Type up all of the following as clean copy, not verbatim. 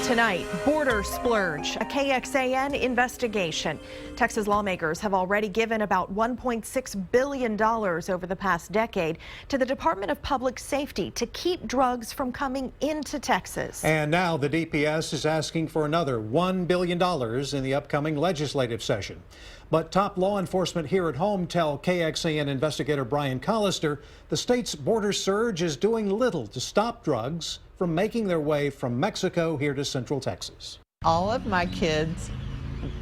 Tonight, border splurge, a KXAN investigation. Texas lawmakers have already given about $1.6 billion over the past decade to the Department of Public Safety to keep drugs from coming into Texas. And now the DPS is asking for another $1 billion in the upcoming legislative session. But top law enforcement here at home tell KXAN investigator Brian Collister the state's border surge is doing little to stop drugs from making their way from Mexico here to Central Texas. All of my kids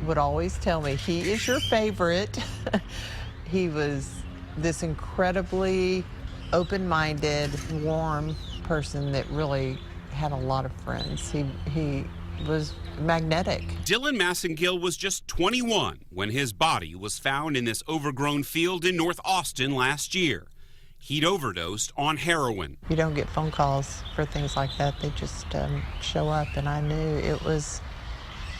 would always tell me, he is your favorite. He was this incredibly open-minded, warm person that really had a lot of friends. He was magnetic. Dylan Massengill was just 21 when his body was found in this overgrown field in North Austin last year. He'd overdosed on heroin. You don't get phone calls for things like that. They just show up, and I knew it was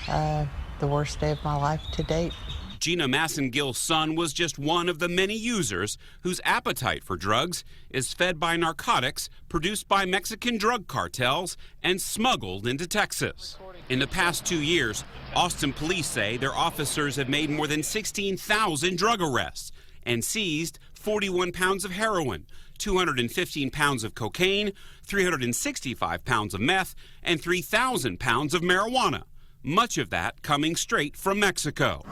the worst day of my life to date. Gina Massengill's son was just one of the many users whose appetite for drugs is fed by narcotics produced by Mexican drug cartels and smuggled into Texas. In the past 2 years, Austin police say their officers have made more than 16,000 drug arrests and seized 41 pounds of heroin, 215 pounds of cocaine, 365 pounds of meth, and 3,000 pounds of marijuana, much of that coming straight from Mexico.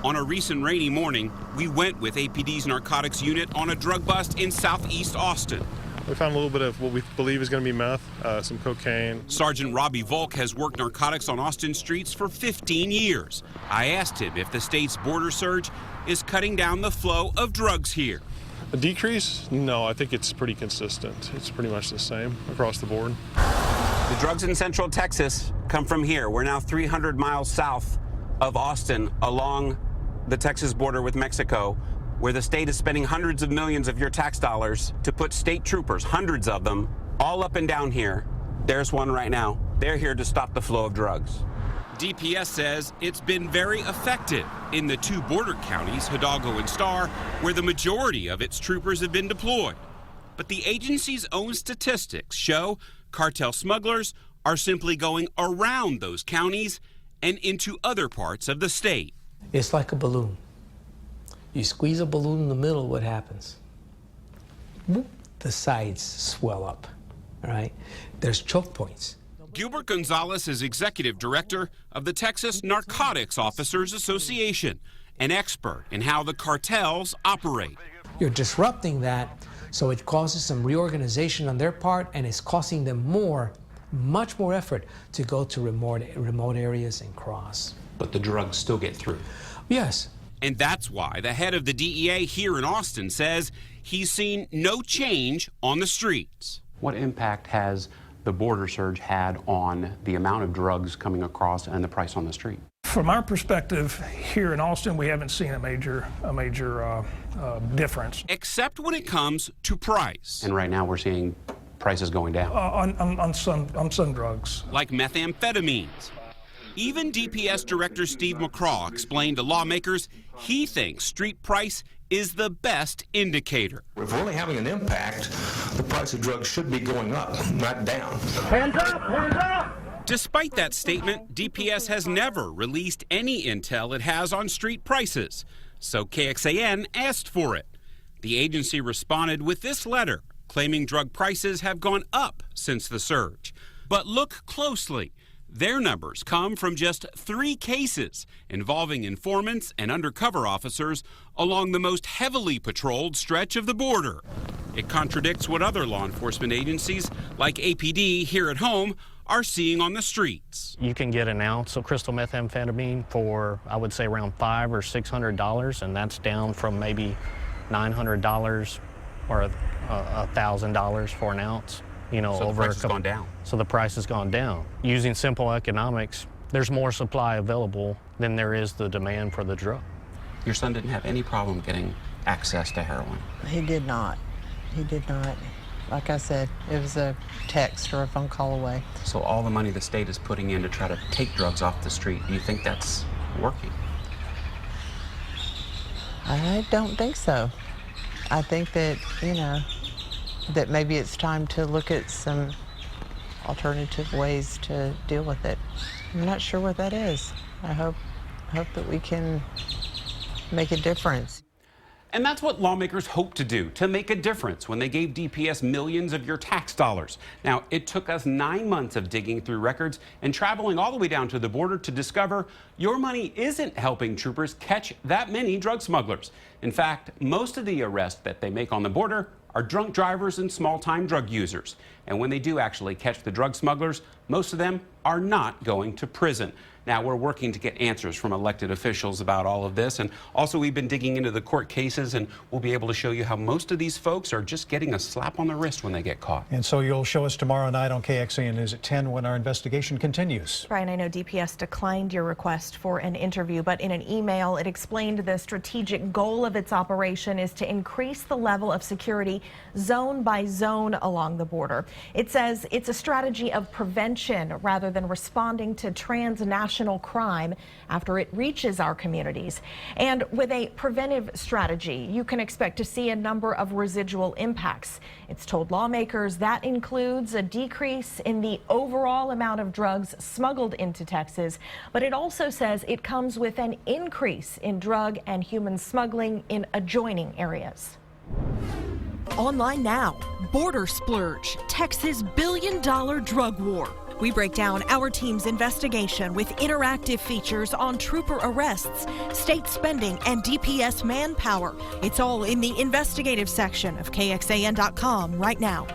On a recent rainy morning, we went with APD's narcotics unit on a drug bust in southeast Austin. We found a little bit of what we believe is going to be meth, some cocaine. Sergeant Robbie Volk has worked narcotics on Austin streets for 15 years. I asked him if the state's border surge is cutting down the flow of drugs here. A decrease? No, I think it's pretty consistent. It's pretty much the same across the board. The drugs in Central Texas come from here. We're now 300 miles south of Austin along the Texas border with Mexico, where the state is spending hundreds of millions of your tax dollars to put state troopers, hundreds of them, all up and down here. There's one right now. They're here to stop the flow of drugs. DPS says it's been very effective in the two border counties, Hidalgo and Starr, where the majority of its troopers have been deployed. But the agency's own statistics show cartel smugglers are simply going around those counties and into other parts of the state. It's like a balloon. You squeeze a balloon in the middle, what happens? The sides swell up, all right? There's choke points. Gilbert Gonzalez is executive director of the Texas Narcotics Officers Association, an expert in how the cartels operate. You're disrupting that, so it causes some reorganization on their part, and it's costing them much more effort to go to remote areas and cross. But the drugs still get through. Yes. And that's why the head of the DEA here in Austin says he's seen no change on the streets. What impact has the border surge had on the amount of drugs coming across and the price on the street? From our perspective here in Austin, we haven't seen a major difference. Except when it comes to price. And right now we're seeing prices going down. On some drugs. Like methamphetamines. Even DPS Director Steve McCraw explained to lawmakers he thinks street price is the best indicator. If we're only having an impact, the price of drugs should be going up, not down. Hands up! Hands up! Despite that statement, DPS has never released any intel it has on street prices, so KXAN asked for it. The agency responded with this letter, claiming drug prices have gone up since the surge. But look closely. Their numbers come from just 3 cases involving informants and undercover officers along the most heavily patrolled stretch of the border. It contradicts what other law enforcement agencies, like APD here at home, are seeing on the streets. You can get an ounce of crystal methamphetamine for, I would say, around $500 or $600, and that's down from maybe $900 or $1,000 for an ounce. You know, so the price has gone down. So the price has gone down. Using simple economics, there's more supply available than there is the demand for the drug. Your son didn't have any problem getting access to heroin? He did not. He did not. Like I said, it was a text or a phone call away. So all the money the state is putting in to try to take drugs off the street, do you think that's working? I don't think so. I think that, you know, that maybe it's time to look at some alternative ways to deal with it. I'm not sure what that is. I hope that we can make a difference. And that's what lawmakers hope to do, to make a difference when they gave DPS millions of your tax dollars. Now, it took us 9 months of digging through records and traveling all the way down to the border to discover your money isn't helping troopers catch that many drug smugglers. In fact, most of the arrests that they make on the border are drunk drivers and small-time drug users. And when they do actually catch the drug smugglers, most of them are not going to prison. Now, we're working to get answers from elected officials about all of this. And also, we've been digging into the court cases, and we'll be able to show you how most of these folks are just getting a slap on the wrist when they get caught. And so you'll show us tomorrow night on KXAN News at 10 when our investigation continues. Brian, I know DPS declined your request for an interview, but in an email, it explained the strategic goal of its operation is to increase the level of security zone by zone along the border. It says it's a strategy of prevention rather than responding to transnational crime after it reaches our communities. And with a preventive strategy, you can expect to see a number of residual impacts. It's told lawmakers that includes a decrease in the overall amount of drugs smuggled into Texas, but it also says it comes with an increase in drug and human smuggling in adjoining areas. Online now, Border Splurge, Texas billion-dollar drug war. We break down our team's investigation with interactive features on trooper arrests, state spending, and DPS manpower. It's all in the investigative section of KXAN.com right now.